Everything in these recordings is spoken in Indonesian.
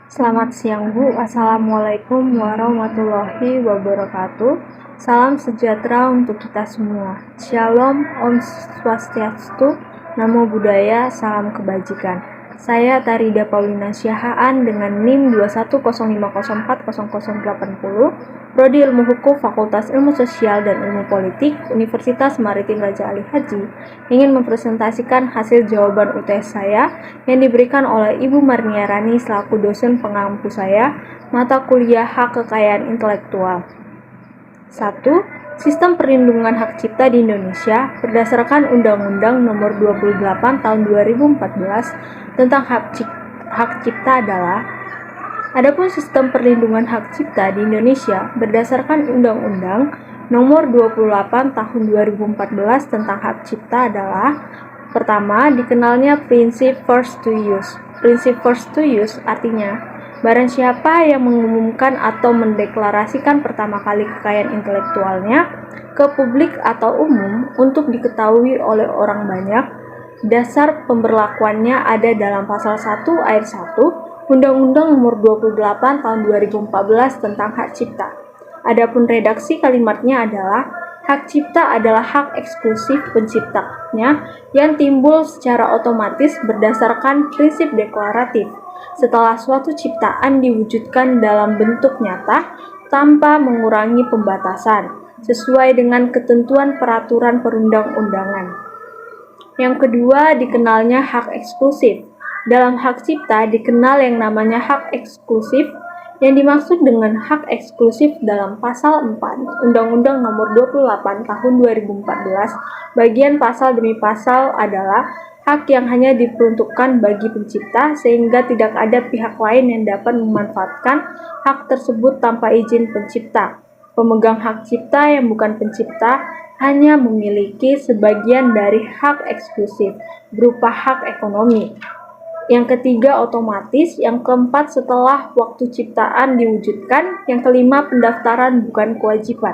Selamat siang Bu, Assalamualaikum warahmatullahi wabarakatuh. Salam sejahtera untuk kita semua. Shalom, Om Swastiastu, Namo Buddhaya, Salam Kebajikan. Saya Tarida Paulina Syahaan dengan NIM 21050400080, Prodi Ilmu Hukum Fakultas Ilmu Sosial dan Ilmu Politik, Universitas Maritim Raja Ali Haji, ingin mempresentasikan hasil jawaban UTS saya yang diberikan oleh Ibu Marniarani selaku dosen pengampu saya, mata kuliah Hak Kekayaan Intelektual. 1. Sistem perlindungan hak cipta di Indonesia berdasarkan Undang-Undang Nomor 28 Tahun 2014 tentang hak cipta adalah: Adapun sistem perlindungan hak cipta di Indonesia berdasarkan Undang-Undang Nomor 28 Tahun 2014 tentang hak cipta adalah: Pertama, dikenalnya prinsip first to use. Prinsip first to use artinya barang siapa yang mengumumkan atau mendeklarasikan pertama kali kekayaan intelektualnya ke publik atau umum untuk diketahui oleh orang banyak, dasar pemberlakuannya ada dalam pasal 1 ayat 1 Undang-Undang Nomor 28 Tahun 2014 tentang hak cipta. Adapun redaksi kalimatnya adalah: hak cipta adalah hak eksklusif penciptanya yang timbul secara otomatis berdasarkan prinsip deklaratif setelah suatu ciptaan diwujudkan dalam bentuk nyata tanpa mengurangi pembatasan, sesuai dengan ketentuan peraturan perundang-undangan. Yang kedua, dikenalnya hak eksklusif. Dalam hak cipta dikenal yang namanya hak eksklusif. Yang dimaksud dengan hak eksklusif dalam pasal 4 Undang-Undang Nomor 28 Tahun 2014 bagian pasal demi pasal adalah hak yang hanya diperuntukkan bagi pencipta sehingga tidak ada pihak lain yang dapat memanfaatkan hak tersebut tanpa izin pencipta. Pemegang hak cipta yang bukan pencipta hanya memiliki sebagian dari hak eksklusif berupa hak ekonomi. Yang ketiga, otomatis. Yang keempat, setelah waktu ciptaan diwujudkan. Yang kelima, pendaftaran bukan kewajiban.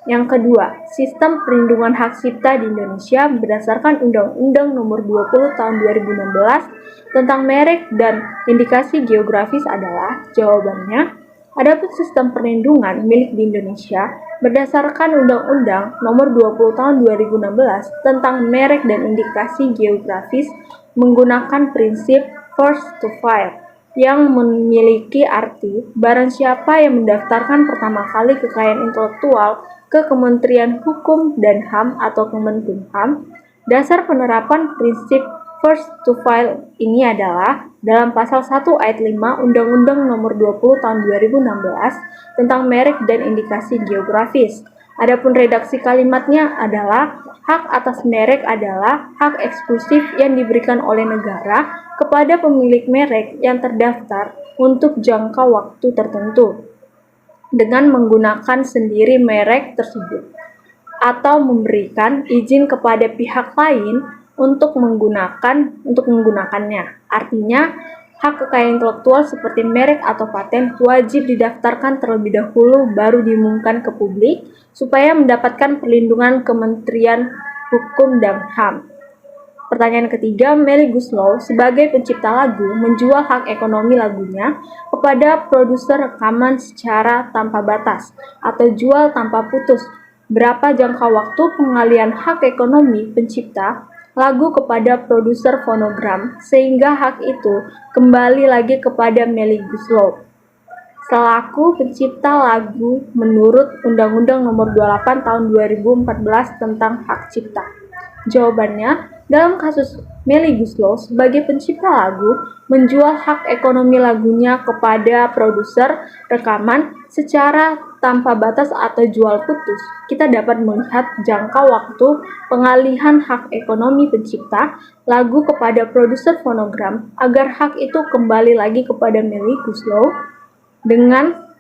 Yang kedua, sistem perlindungan hak cipta di Indonesia berdasarkan Undang-Undang Nomor 20 Tahun 2016 tentang merek dan indikasi geografis adalah: jawabannya, adapun sistem perlindungan milik di Indonesia berdasarkan Undang-Undang Nomor 20 Tahun 2016 tentang merek dan indikasi geografis menggunakan prinsip first to file yang memiliki arti barang siapa yang mendaftarkan pertama kali kekayaan intelektual ke Kementerian Hukum dan HAM atau Kemenkumham. Dasar penerapan prinsip first to file ini adalah dalam pasal 1 ayat 5 Undang-Undang Nomor 20 Tahun 2016 tentang merek dan indikasi geografis. Adapun redaksi kalimatnya adalah: hak atas merek adalah hak eksklusif yang diberikan oleh negara kepada pemilik merek yang terdaftar untuk jangka waktu tertentu dengan menggunakan sendiri merek tersebut atau memberikan izin kepada pihak lain untuk menggunakannya. Artinya, hak kekayaan intelektual seperti merek atau paten wajib didaftarkan terlebih dahulu baru diumumkan ke publik supaya mendapatkan perlindungan Kementerian Hukum dan HAM. Pertanyaan ketiga, Melly Guslow sebagai pencipta lagu menjual hak ekonomi lagunya kepada produser rekaman secara tanpa batas atau jual tanpa putus. Berapa jangka waktu pengalihan hak ekonomi pencipta lagu kepada produser fonogram sehingga hak itu kembali lagi kepada Melly Guslow selaku pencipta lagu menurut Undang-Undang Nomor 28 Tahun 2014 tentang hak cipta? Jawabannya, dalam kasus Melly Guslow sebagai pencipta lagu menjual hak ekonomi lagunya kepada produser rekaman secara tanpa batas atau jual putus, kita dapat melihat jangka waktu pengalihan hak ekonomi pencipta lagu kepada produser fonogram agar hak itu kembali lagi kepada Melly Guslow dengan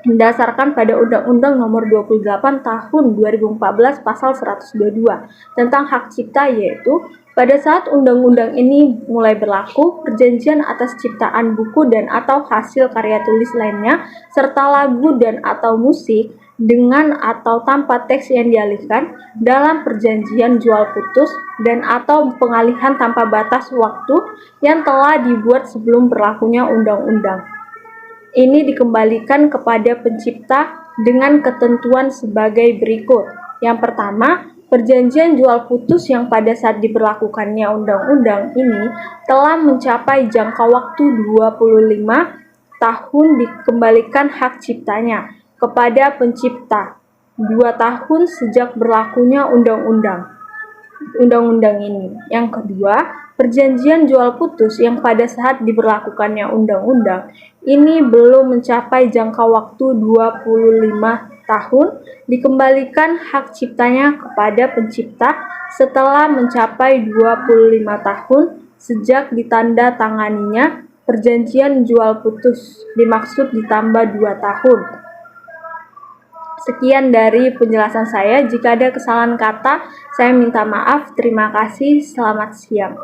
mendasarkan pada Undang-Undang Nomor 28 Tahun 2014 Pasal 122 tentang hak cipta, yaitu pada saat undang-undang ini mulai berlaku, perjanjian atas ciptaan buku dan atau hasil karya tulis lainnya serta lagu dan atau musik dengan atau tanpa teks yang dialihkan dalam perjanjian jual putus dan atau pengalihan tanpa batas waktu yang telah dibuat sebelum berlakunya undang-undang. ini dikembalikan kepada pencipta dengan ketentuan sebagai berikut. Yang pertama, perjanjian jual putus yang pada saat diberlakukannya undang-undang ini telah mencapai jangka waktu 25 tahun dikembalikan hak ciptanya kepada pencipta. 2 tahun sejak berlakunya undang-undang ini. Yang kedua, perjanjian jual putus yang pada saat diberlakukannya undang-undang ini belum mencapai jangka waktu 25 tahun dikembalikan hak ciptanya kepada pencipta setelah mencapai 25 tahun sejak ditanda tanganinya perjanjian jual putus, dimaksud ditambah 2 tahun. Sekian dari penjelasan saya. Jika ada kesalahan kata, saya minta maaf. Terima kasih. Selamat siang.